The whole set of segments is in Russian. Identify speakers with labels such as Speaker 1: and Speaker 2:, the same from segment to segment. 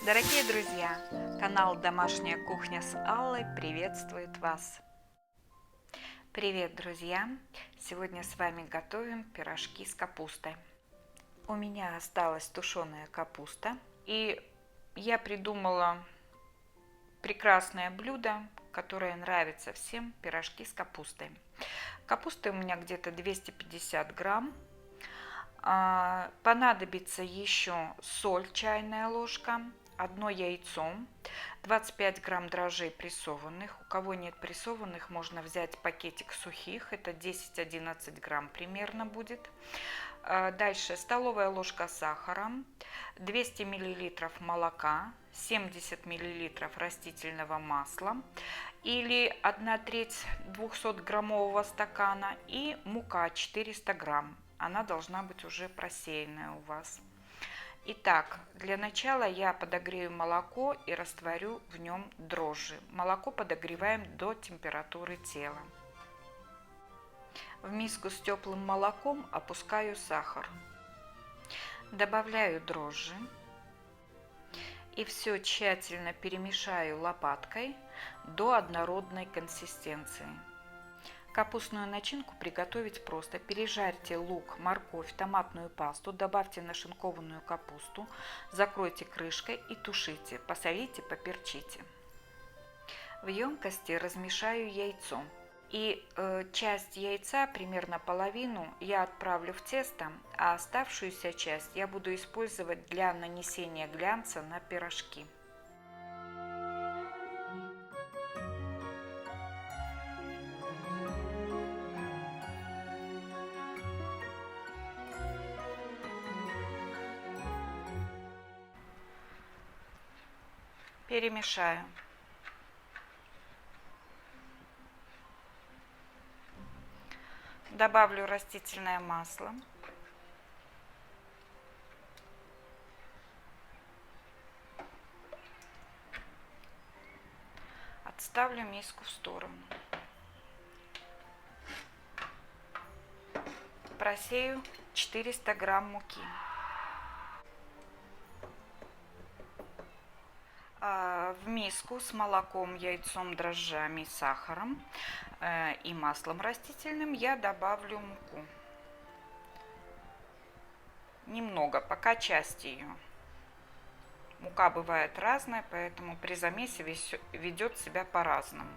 Speaker 1: Дорогие друзья, канал «Домашняя кухня» с Аллой приветствует вас. Привет, друзья! Сегодня с вами готовим пирожки с капустой. У меня осталась тушеная капуста, и я придумала прекрасное блюдо, которое нравится всем – пирожки с капустой. Капусты у меня где-то 250 грамм. Понадобится еще соль, чайная ложка, одно яйцо, 25 грамм дрожжей прессованных. У кого нет прессованных, можно взять пакетик сухих, это 10-11 грамм примерно будет. Дальше столовая ложка сахара, 200 миллилитров молока, 70 миллилитров растительного масла или 1/3 200-граммового стакана и мука 400 грамм. Она должна быть уже просеянная у вас. Итак, для начала я подогрею молоко и растворю в нем дрожжи. Молоко подогреваем до температуры тела. В миску с теплым молоком опускаю сахар. Добавляю дрожжи. И все тщательно перемешаю лопаткой до однородной консистенции. Капустную начинку приготовить просто. Пережарьте лук, морковь, томатную пасту, добавьте нашинкованную капусту, закройте крышкой и тушите. Посолите, поперчите. В емкости размешаю яйцо. И часть яйца, примерно половину, я отправлю в тесто, а оставшуюся часть я буду использовать для нанесения глянца на пирожки. Перемешаю. Добавлю растительное масло. Отставлю миску в сторону. Просею 400 грамм муки. В миску с молоком, яйцом, дрожжами, сахаром и маслом растительным я добавлю муку. Немного, пока часть ее. Мука бывает разная, поэтому при замесе ведет себя по-разному.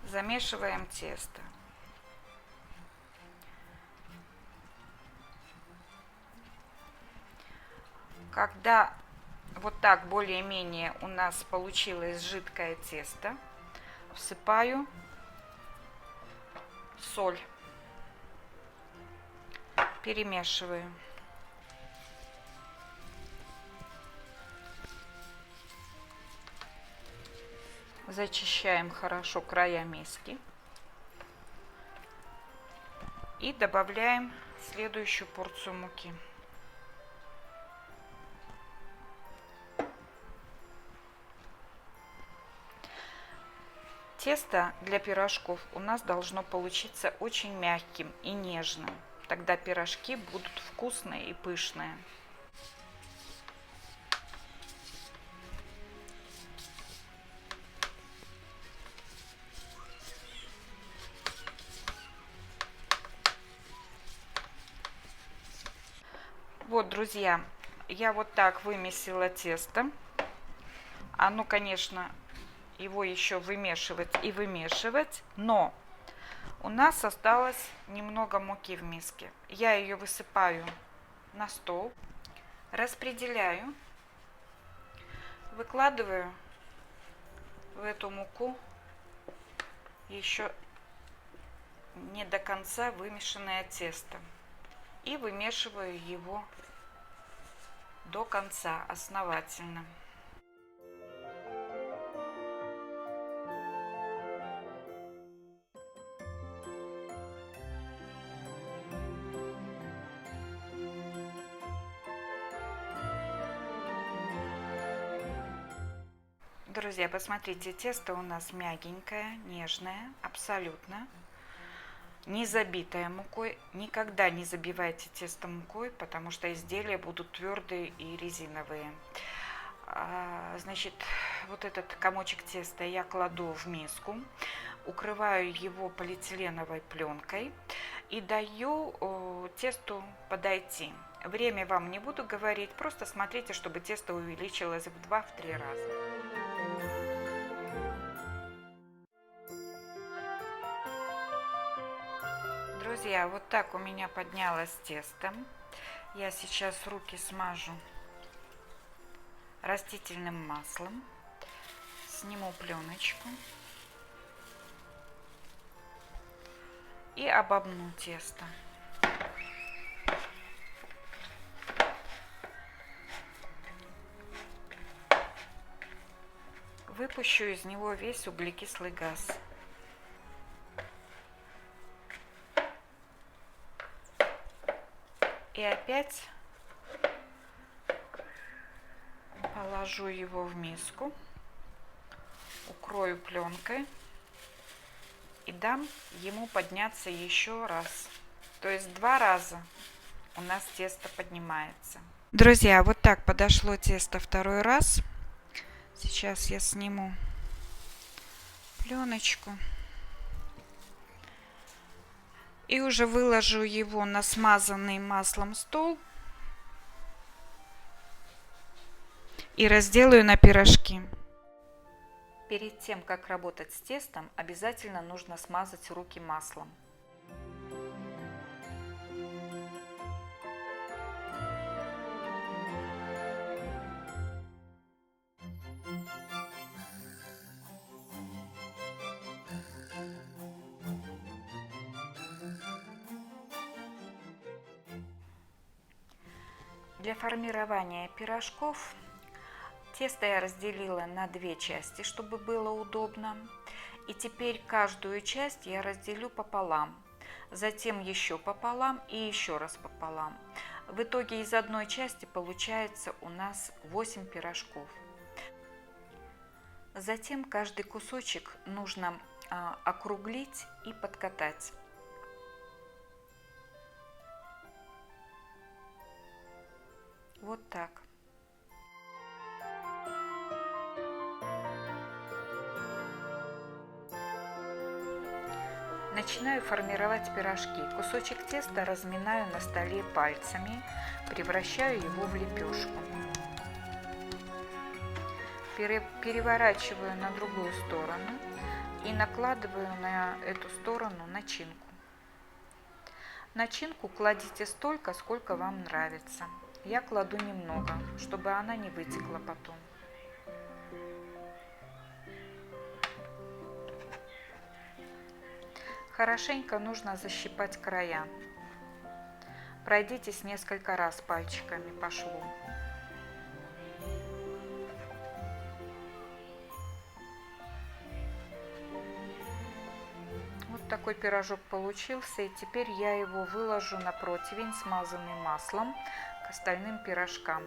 Speaker 1: Замешиваем тесто. Когда вот так более-менее у нас получилось жидкое тесто, всыпаю соль, перемешиваю. Зачищаем хорошо края миски и добавляем следующую порцию муки. Тесто для пирожков у нас должно получиться очень мягким и нежным. Тогда пирожки будут вкусные и пышные. Вот, друзья, я вот так вымесила тесто. Оно, конечно, его еще вымешивать и вымешивать, но у нас осталось немного муки в миске. Я ее высыпаю на стол, распределяю, выкладываю в эту муку еще не до конца вымешанное тесто и вымешиваю его до конца основательно. Друзья, посмотрите, тесто у нас мягенькое, нежное, абсолютно. не забитое мукой. Никогда не забивайте тесто мукой, потому что изделия будут твердые и резиновые. Значит, вот этот комочек теста я кладу в миску, укрываю его полиэтиленовой пленкой и даю тесту подойти. Время вам не буду говорить, просто смотрите, чтобы тесто увеличилось в 2-3 раза. Друзья, вот так у меня поднялось тесто. Я сейчас руки смажу растительным маслом, сниму пленочку и обомну тесто. Выпущу из него весь углекислый газ. И опять положу его в миску, укрою пленкой и дам ему подняться еще раз. То есть 2 раза у нас тесто поднимается. Друзья, вот так подошло тесто 2-й раз. Сейчас я сниму пленочку и уже выложу его на смазанный маслом стол и разделаю на пирожки. Перед тем, как работать с тестом, обязательно нужно смазать руки маслом. Для формирования пирожков тесто я разделила на 2 части, чтобы было удобно. И теперь каждую часть я разделю пополам, затем еще пополам и еще раз пополам. В итоге из одной части получается у нас 8 пирожков. Затем каждый кусочек нужно округлить и подкатать. Вот так. Начинаю формировать пирожки. Кусочек теста разминаю на столе пальцами, превращаю его в лепешку. Переворачиваю на другую сторону и накладываю на эту сторону начинку. Начинку кладите столько, сколько вам нравится. Я кладу немного, чтобы она не вытекла потом. Хорошенько нужно защипать края. Пройдитесь несколько раз пальчиками по шву. Вот такой пирожок получился, и теперь я его выложу на противень, смазанный маслом, к остальным пирожкам.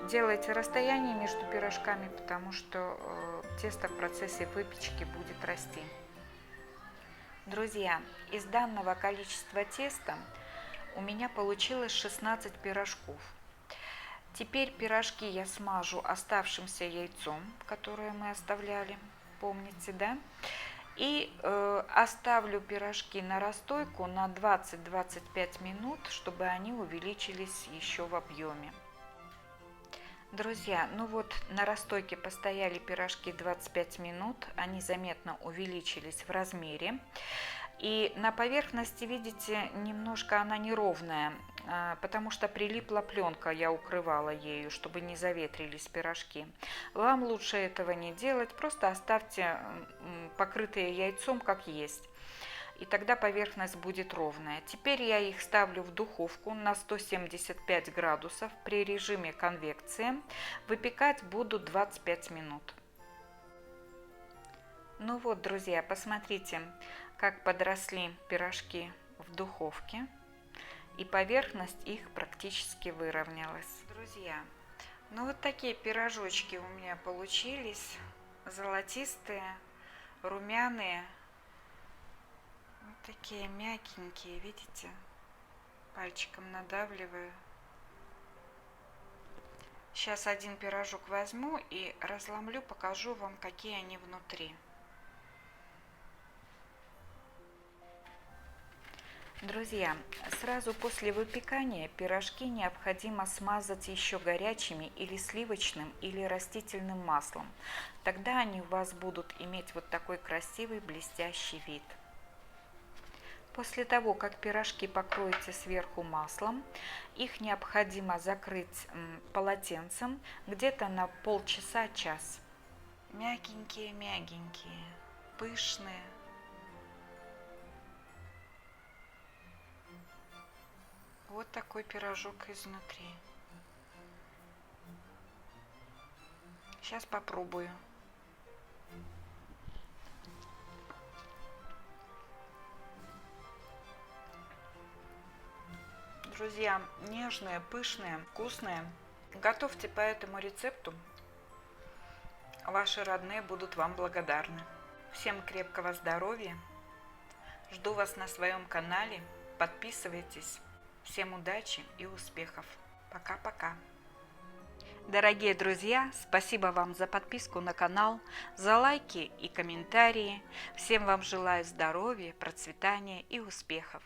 Speaker 1: Делайте расстояние между пирожками, потому что тесто в процессе выпечки будет расти. Друзья, из данного количества теста у меня получилось 16 пирожков. Теперь пирожки я смажу оставшимся яйцом, которое мы оставляли, помните, да? И оставлю пирожки на расстойку на 20-25 минут, чтобы они увеличились еще в объеме. Друзья, ну вот на расстойке постояли пирожки 25 минут, они заметно увеличились в размере. И на поверхности, видите, немножко она неровная, потому что прилипла пленка, я укрывала ею, чтобы не заветрились пирожки. Вам лучше этого не делать, просто оставьте покрытые яйцом как есть. И тогда поверхность будет ровная. Теперь я их ставлю в духовку на 175 градусов при режиме конвекции. Выпекать буду 25 минут. Ну вот, друзья, посмотрите, как подросли пирожки в духовке. И поверхность их практически выровнялась. Друзья, ну вот такие пирожочки у меня получились. Золотистые, румяные. Вот такие мягенькие, видите? Пальчиком надавливаю. Сейчас один пирожок возьму и разломлю, покажу вам, какие они внутри. Друзья, сразу после выпекания пирожки необходимо смазать еще горячими или сливочным, или растительным маслом. Тогда они у вас будут иметь вот такой красивый блестящий вид. После того, как пирожки покроете сверху маслом, их необходимо закрыть полотенцем где-то на полчаса-час. Мягенькие-мягенькие, пышные. Вот такой пирожок изнутри. Сейчас попробую. Друзья, нежные, пышные, вкусные. Готовьте по этому рецепту. Ваши родные будут вам благодарны. Всем крепкого здоровья. Жду вас на своем канале. Подписывайтесь. Всем удачи и успехов. Пока-пока. Дорогие друзья, спасибо вам за подписку на канал, за лайки и комментарии. Всем вам желаю здоровья, процветания и успехов.